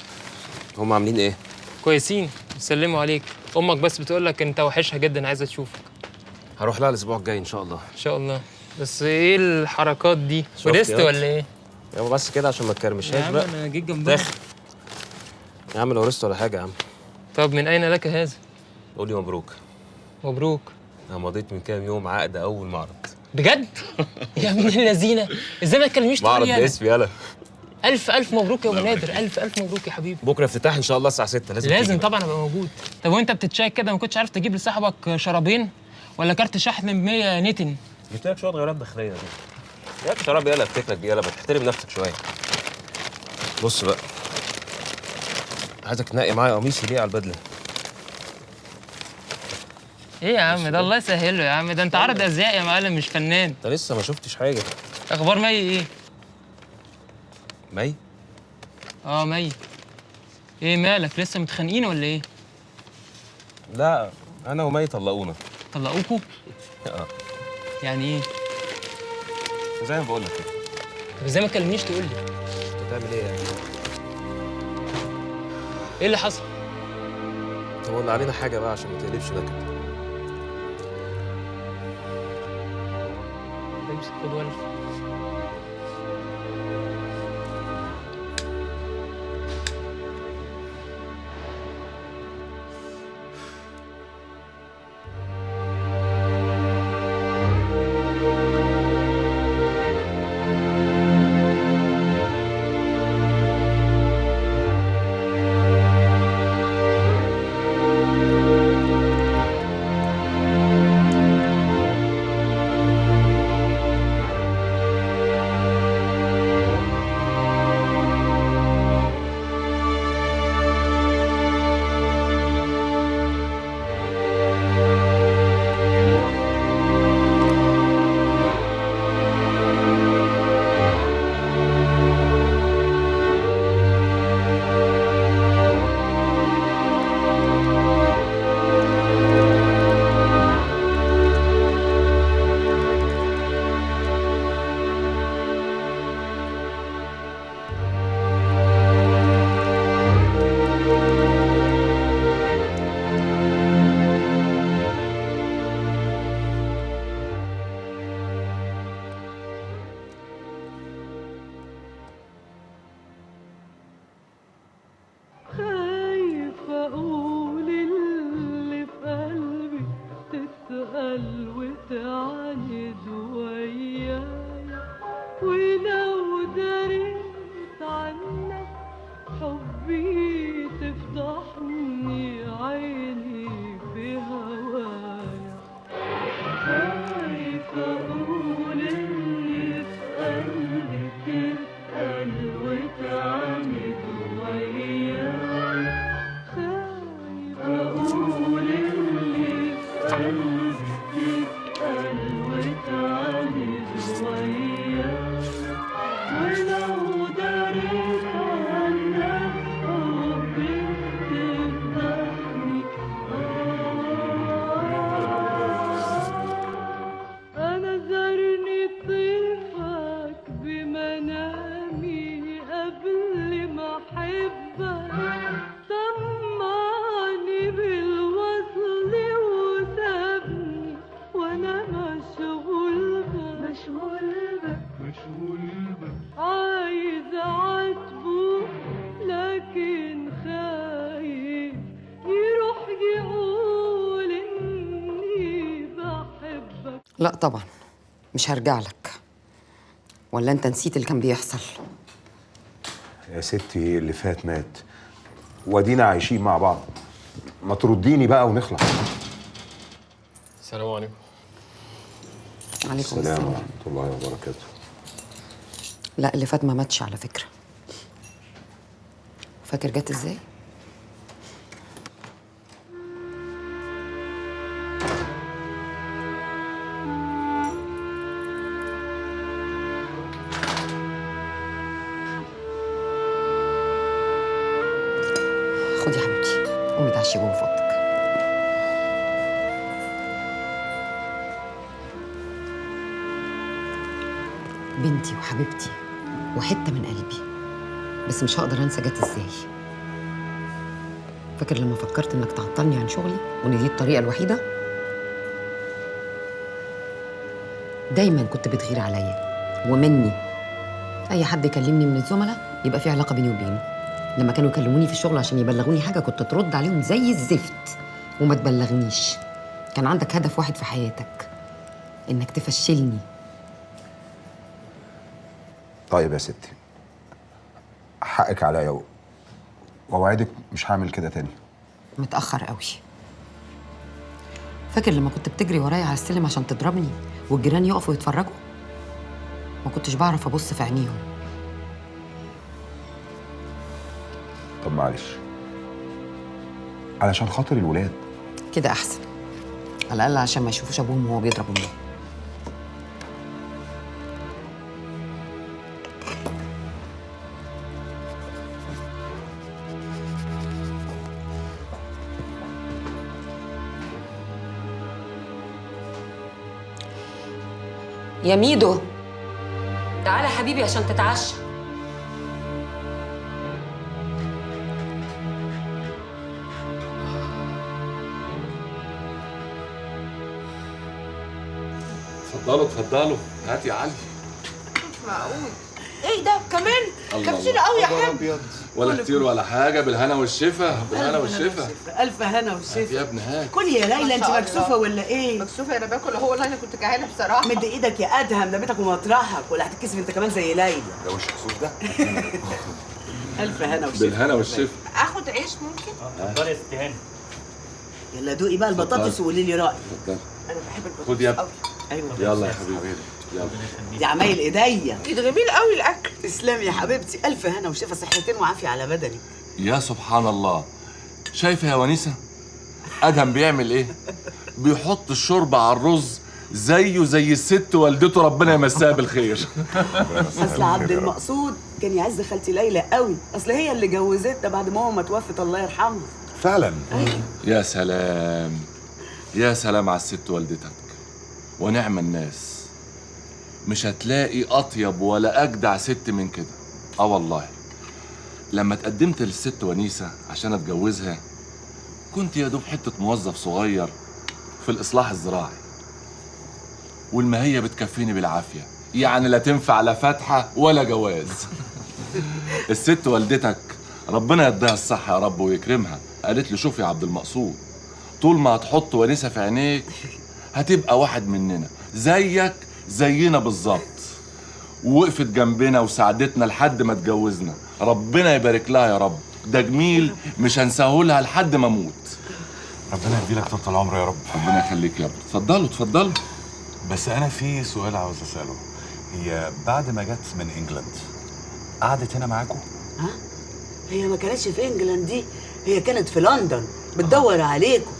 هم عاملين ايه؟ كويسين، بيسلموا عليك. امك بس بتقول لك انت وحشها جدا، عايزه تشوفك. هروح لها الاسبوع الجاي ان شاء الله. ان شاء الله. بس ايه الحركات دي؟ شفت ورثت ياض؟ ولا ايه؟ يابا بس كده عشان ما يا تكرمشهاش عم بقى. انا جيت جنبها. داخل يا عم، لو ورثت ولا حاجه يا عم. طب من اين لك هذا؟ قول لي مبروك. مبروك. انا مضيت من كام يوم عقد اول معرض. بجد؟ يا ابن اللذينه، ازاي ما تكلمنيش معرض تقولي انا؟ باسمي يلا. الف مبروك يا ابو نادر، الف مبروك يا حبيبي. بكره افتتاح ان شاء الله الساعه 6. لازم تيجي طبعا ابقى موجود. طب وانت بتتشيك كده ما كنتش عارف تجيب لصاحبك شرابين ولا كارت شحن ب 100 نتن؟ جبت لك شويه غيارات داخليه دي. يا اخي شراب يلا افتكرك بيه، يلا بتحترم نفسك شويه. بص بقى، عايزك تنقي معايا قميص يليق على البدله. ايه يا عم ده الله يسهله يا عم، ده انت عارض ازياء يا معلم مش فنان. انت لسه ما شفتش حاجه. اخبار مي ايه؟ مي؟ اه مي. ايه مالك لسه متخانقين ولا ايه؟ لا انا ومي طلقونا. طلقوكوا؟ اه. يعني ايه؟ زي ما بقول لك كده. طب ازاي ما تكلمنيش تقول لي؟ هتعمل ايه يعني؟ ايه اللي حصل؟ طب قول علينا حاجه بقى عشان ما تقلبش نكد. امسك خد ولد. خايفة أقول اللي في قلبي، تسأل وتعاند ويايا، ولو دريت عنك حبي تفضحني عيني في هوايا. خايفة أقول اللي في قلبي، تسأل وتعاند ويايا، أقول اللي في قلبي، تسأل وتعاند ويايا، ولو دريت عنك حبي تفضحني. أنا زارني طيفك بمنامي قبل ما أحبك، طمعني بالوصل وسابني وأنا مشغول بك عايز أعاتبه لكن خايف يروح يقول إني بحبك. لا طبعا مش هرجع لك. ولا انت نسيت اللي كان بيحصل؟ يا ستي اللي فات مات، وادينا عايشين مع بعض. ما ترديني بقى ونخلص. السلام عليكم. عليكم السلام ورحمة الله وبركاته. لا اللي فات ما ماتش على فكرة. فاكر جت ازاي؟ خدي يا حبيبتي، قومي اتعشي جوه فضلك. بنتي وحبيبتي وحته من قلبي، بس مش هقدر انسى جت ازاي. فاكر لما فكرت انك تعطلني عن شغلي وان دي الطريقه الوحيده؟ دايما كنت بتغير عليا ومني. اي حد يكلمني من الزملاء يبقى في علاقه بيني وبينه. لما كانوا يكلموني في الشغل عشان يبلغوني حاجه كنت ترد عليهم زي الزفت وما تبلغنيش. كان عندك هدف واحد في حياتك، انك تفشلني. طيب يا ستي، حقك عليا واوعدك مش هعمل كده تاني. متاخر قوي. فاكر لما كنت بتجري ورايا على السلم عشان تضربني والجيران يقفوا يتفرجوا؟ ما كنتش بعرف ابص في عينيهم. طب معلش، علشان خاطر الولاد. كده احسن، على الاقل عشان ما يشوفوش ابوهم وهو بيضرب امهم. يا ميدو، تعالى يا حبيبي عشان تتعشى. اتفضلوا اتفضلوا، هات يا علي. مش معقول. ايه ده كمان؟ الله كتير قوي يا الله. حاج. ولا كتير ولا حاجه، بالهنا والشفا، بالهنا والشفا. الف هنا هات وشفا. يا ابني هات. كل يا ليلى، انت مكسوفه ولا ايه؟ مكسوفه؟ انا باكل اهو. والله انا كنت جعانه بصراحه. مد ايدك يا ادهم، ده بيتك ومطرحك، ولا هتتكسف انت كمان زي ليلى؟ ده وش كسوف ده؟ الف هنا وشفا. بالهنا والشفا. اخد عيش ممكن؟ اتفضلي يا ست هاني. يلا دوقي بقى البطاطس وقولي لي رايك. اتفضل. انا بحب البطاطس خد يا ابني. قوي. ايوه يلا يا حبيبي يلا. دي عمايل ايديا. ده جميل قوي الاكل. تسلمي يا حبيبتي، الف هنا وشفا، صحتين وعافيه على بدنك. يا سبحان الله، شايفه يا ونيسه ادهم بيعمل ايه؟ بيحط الشوربه على الرز زيه زي الست والدته، ربنا يمسها بالخير. اصل عبد المقصود كان يعز خالتي ليلى قوي، اصل هي اللي جوزتنا بعد ما ماما توفت الله يرحمها. فعلا. يا سلام يا سلام على الست والدتك ونعم الناس. مش هتلاقي اطيب ولا اجدع ست من كده. اه والله، لما اتقدمت للست ونيسه عشان اتجوزها كنت يا دوب حته موظف صغير في الاصلاح الزراعي، والماهيه بتكفيني بالعافيه، يعني لا تنفع لا فاتحه ولا جواز. الست والدتك ربنا يديها الصحه يا رب ويكرمها، قالت لي شوف يا عبد المقصود، طول ما هتحط ونيسه في عينيك هتبقى واحد مننا زيك زينا بالظبط. ووقفت جنبنا وساعدتنا لحد ما اتجوزنا، ربنا يبارك لها يا رب. ده جميل مش هنساهولها لحد ما اموت. ربنا يديلك طول العمر يا رب. ربنا يخليك يا ابني. اتفضلوا اتفضلوا. بس انا في سؤال عاوز اساله، هي بعد ما جت من انجلاند قعدت هنا معاكم؟ ها؟ هي ما كانتش في انجلاند دي، هي كانت في لندن بتدور عليكم.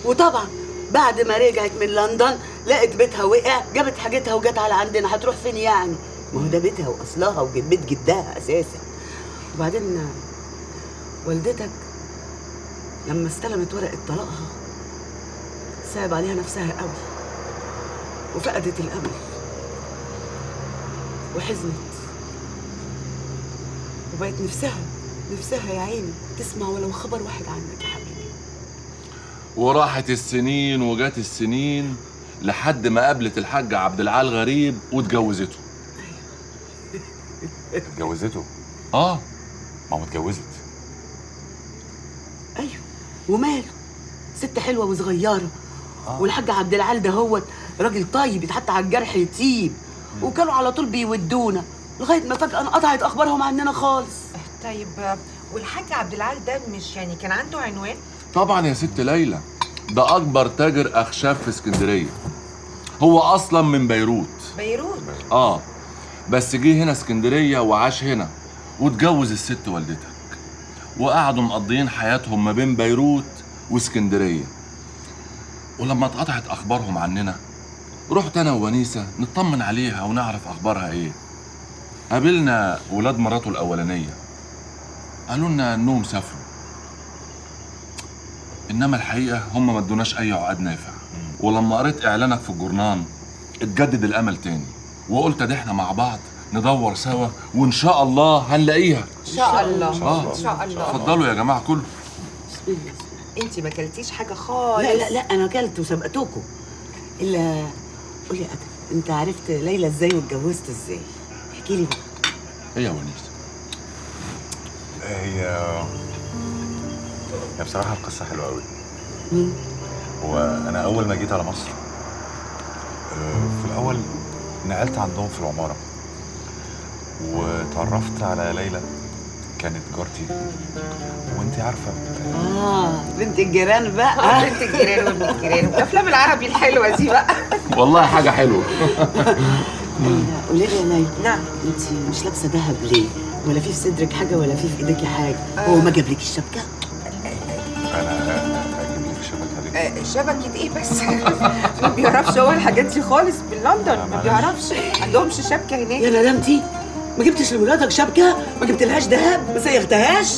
وطبعا بعد ما رجعت من لندن لقت بيتها وقع، جابت حاجتها وجت على عندنا. هتروح فين يعني؟ ما هو ده بيتها واصلها وبيت جدها اساسا. وبعدين والدتك لما استلمت ورقه طلاقها صعب عليها نفسها قوي وفقدت الامل وحزنت، وبقت نفسها يا عيني تسمع ولو خبر واحد عنك يا حبيبي. وراحت السنين وجات السنين لحد ما قابلت الحاج عبد العال غريب واتجوزته. اتجوزته؟ اه. ما هو اتجوزت. ايوه وماله، ست حلوه وصغيره. والحاج عبد العال ده هو راجل طيب يتحط على الجرح يطيب. وكانوا على طول بيودونا لغايه ما فجاه انقطعت اخبارهم عننا خالص. طيب والحاج عبد العال ده مش يعني كان عنده عنوان؟ طبعا يا ست ليلى، ده اكبر تاجر اخشاب في اسكندريه. هو اصلا من بيروت. بيروت؟ اه، بس جه هنا اسكندريه وعاش هنا واتجوز الست والدتك، وقعدوا مقضيين حياتهم ما بين بيروت واسكندريه. ولما اتقطعت اخبارهم عننا رحت انا وونيسه نطمن عليها ونعرف اخبارها ايه. قابلنا ولاد مراته الاولانيه، قالوا لنا انهم سافروا، انما الحقيقه هم ما ادوناش اي عقد نافع. ولما قريت اعلانك في الجورنان اتجدد الامل تاني. وقلت ده احنا مع بعض ندور سوا وان شاء الله هنلاقيها. ان شاء الله آه. ان شاء الله. اتفضلوا يا جماعه كله. انت ما اكلتيش حاجه خالص. لا انا اكلت وسبقتكم. الا قولي يا ادم، انت عرفت ليلى ازاي واتجوزت ازاي؟ احكي لي بقى. ايه يا ونيس؟ هي بصراحة القصة حلوة قوي. وأنا أول ما جيت على مصر في الأول نقلت عندهم في العمارة وتعرفت على ليلى، كانت جارتي وانت عارفة. بنت الجيران بقى. بنت الجيران وابن الجيران والأفلام العربي الحلوة دي بقى. والله حاجة حلوة. قولي لي يا ليلى. نعم. انت مش لابسة دهب ليه؟ ولا في صدرك حاجة ولا في ايديكي حاجة؟ هو ما جابلكيش الشبكة؟ أنا أجيب لك شبكة ليه؟ شبكة ايه بس؟ ما بيعرفش هو الحاجات دي خالص بلندن، ما بيعرفش، ما عندهمش شبكة هناك. يا ندمتي؟ ما جبتش لمراتك شبكة؟ ما جبتلهاش دهب؟ ما صيغتهاش؟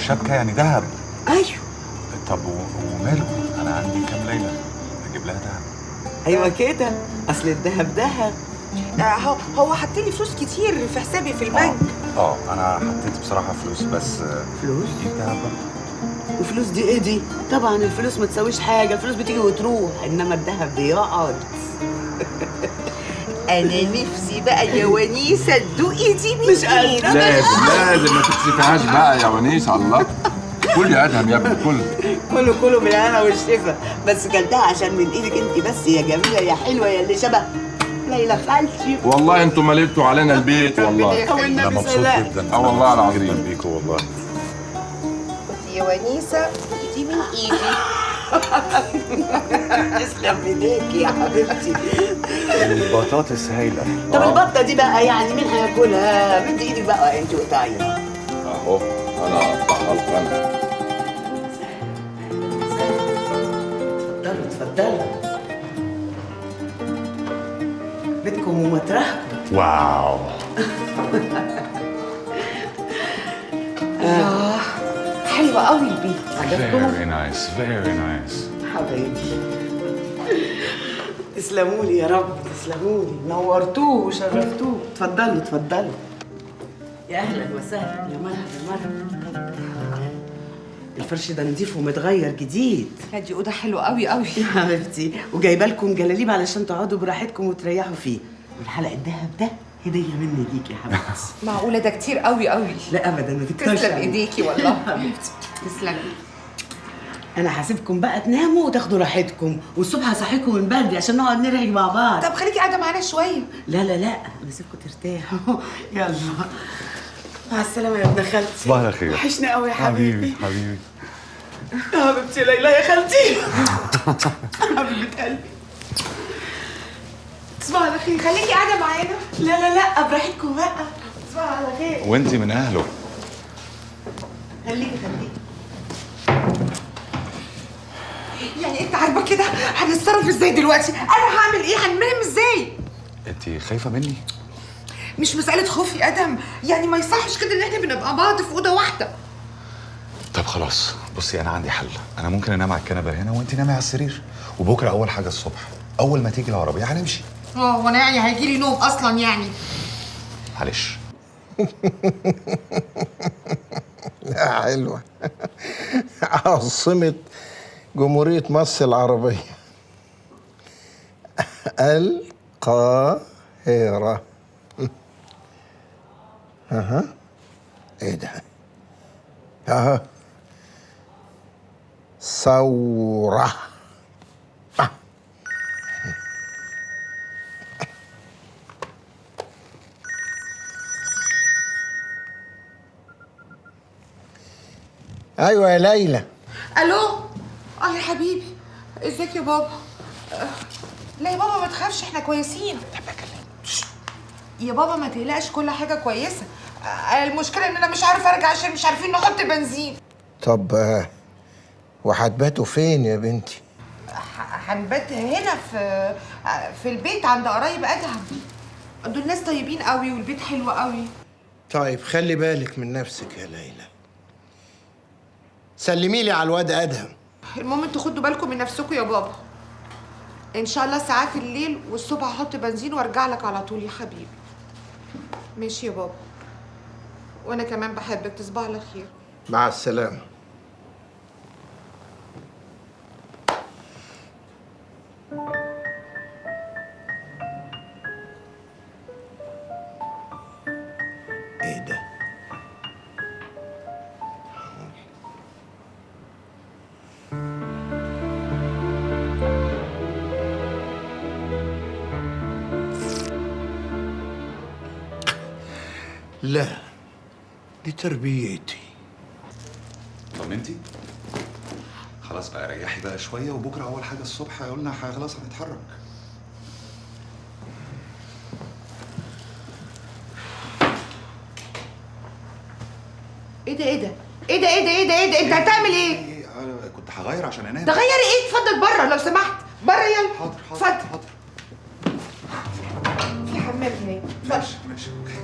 شبكة يعني دهب. ايوه. طب وماله؟ أنا عندي كام ليلة أجيب لها دهب. ايوه كده، أصل الدهب دهب. هو حط لي فلوس كتير في حسابي في البنك. أنا حطيت بصراحة فلوس بس. فلوس؟ أجيب دهب بقى. الفلوس دي ايه دي؟ طبعا الفلوس ما تساويش حاجة، الفلوس بتيجي وتروح، إنما الدهب بيقعد. أنا نفسي بقى يا ونيسة تدوقي دي من مش قادرة. لازم ما تكسفهاش بقى يا ونيس. الله، كل يا ادهم يا ابني كل. كله بالهنا والشفا، بس كلتها عشان من ايدك انت بس يا جميلة يا حلوة يا اللي شبه ليلى خالتي. والله انتوا مليتوا علينا البيت والله. أنا مبسوط جدا. والله العظيم. جدا بيكوا والله. يا ونيسة دي من ايدي. تسلم ايديكي يا حبيبتي. البطاطس هايلة. طب البطة دي بقى يعني مين هياكلها؟ مد ايدك بقى انت وقطعيها. اهو انا اقطعها لك انا. اتفضلوا. بيتكم ومطرحكم. واو. حلوة قوي البيت. عجبكم؟ Very nice, very nice. حبايبي تسلموا لي يا رب، تسلموا لي، نورتوه وشرفتوه. اتفضلوا. يا اهلا وسهلا، يا مرحبا. الفرش ده نضيف ومتغير جديد. دي اوضه حلوه قوي قوي يا حبيبتي، وجايبه لكم جلاليب علشان تقعدوا براحتكم وتريحوا فيه، والحلقه الدهب ده هديه مني ليكي يا حبيبتي. معقوله ده كتير قوي قوي. لا ابدا، ما تكترش. تسلم ايديكي والله حبيبتي. تسلمي. انا هسيبكم بقى تناموا وتاخدوا راحتكم، والصبح هصحيكم من بدري عشان نقعد نرغي مع بعض. طب خليكي قاعده معانا شويه. لا انا سيبكم ترتاحوا. يلا مع السلامه يا ابن خالتي. صباح الخير. وحشنا قوي يا حبيبي. حبيبي. يا حبيبتي ليلى يا خالتي. حبيبه قلبي. تصبحي على خير. خليكي قاعده معانا. لا براحتكم بقى. تصبحي على خير. وانتي من اهله. خليكي. يعني انت عارفه كده هنتصرف ازاي دلوقتي؟ انا هعمل ايه؟ هننام ازاي؟ انتي خايفة مني؟ مش مساله خوف يا ادم، يعني ما يصحش كده ان احنا بنبقى بعض في اوضه واحده. طب خلاص، بصي انا عندي حل. انا ممكن انام على الكنبه هنا وانتي نامي على السرير، وبكره اول حاجه الصبح اول ما تيجي العربيه هنمشي. وانا يعني هيجي لي نوم اصلا يعني؟ معلش. يا حلوة. عاصمة جمهورية مصر العربية القاهرة. ايه ده؟ ثورة. ايوه يا ليلى. الو. يا حبيبي، ازيك يا بابا؟ لا يا بابا ما تخافش، احنا كويسين. يا بابا ما تقلقش، كل حاجه كويسه. المشكله ان انا مش عارفه ارجع عشان مش عارفين نحط بنزين. طب وهتباتوا فين يا بنتي؟ هنبات هنا في البيت عند قرايب ادهم. دول ناس طيبين قوي والبيت حلو قوي. طيب خلي بالك من نفسك يا ليلى. سلمي لي على الواد ادهم. المهم انتوا خدوا بالكم من نفسكم يا بابا. ان شاء الله ساعات الليل، والصبح هحط بنزين وارجع لك على طول يا حبيبي. ماشي يا بابا، وانا كمان بحبك. تصبح على خير. مع السلامه. ايه ده؟ لا، دي تربيتي. طمنتي؟ خلاص بقى ريحي بقى شويه، وبكره اول حاجه الصبح قلنا خلاص هنتحرك. ايه ده ايه ده ايه ده ايه ده ايه ده ايه ده؟ انت هتعمل ايه؟ كنت هغير عشان انام. تغيري ايه؟ اتفضل بره لو سمحت، بره يلا. حاضر اتفضل. في حمام هناك. ماشي ماشي اوكي.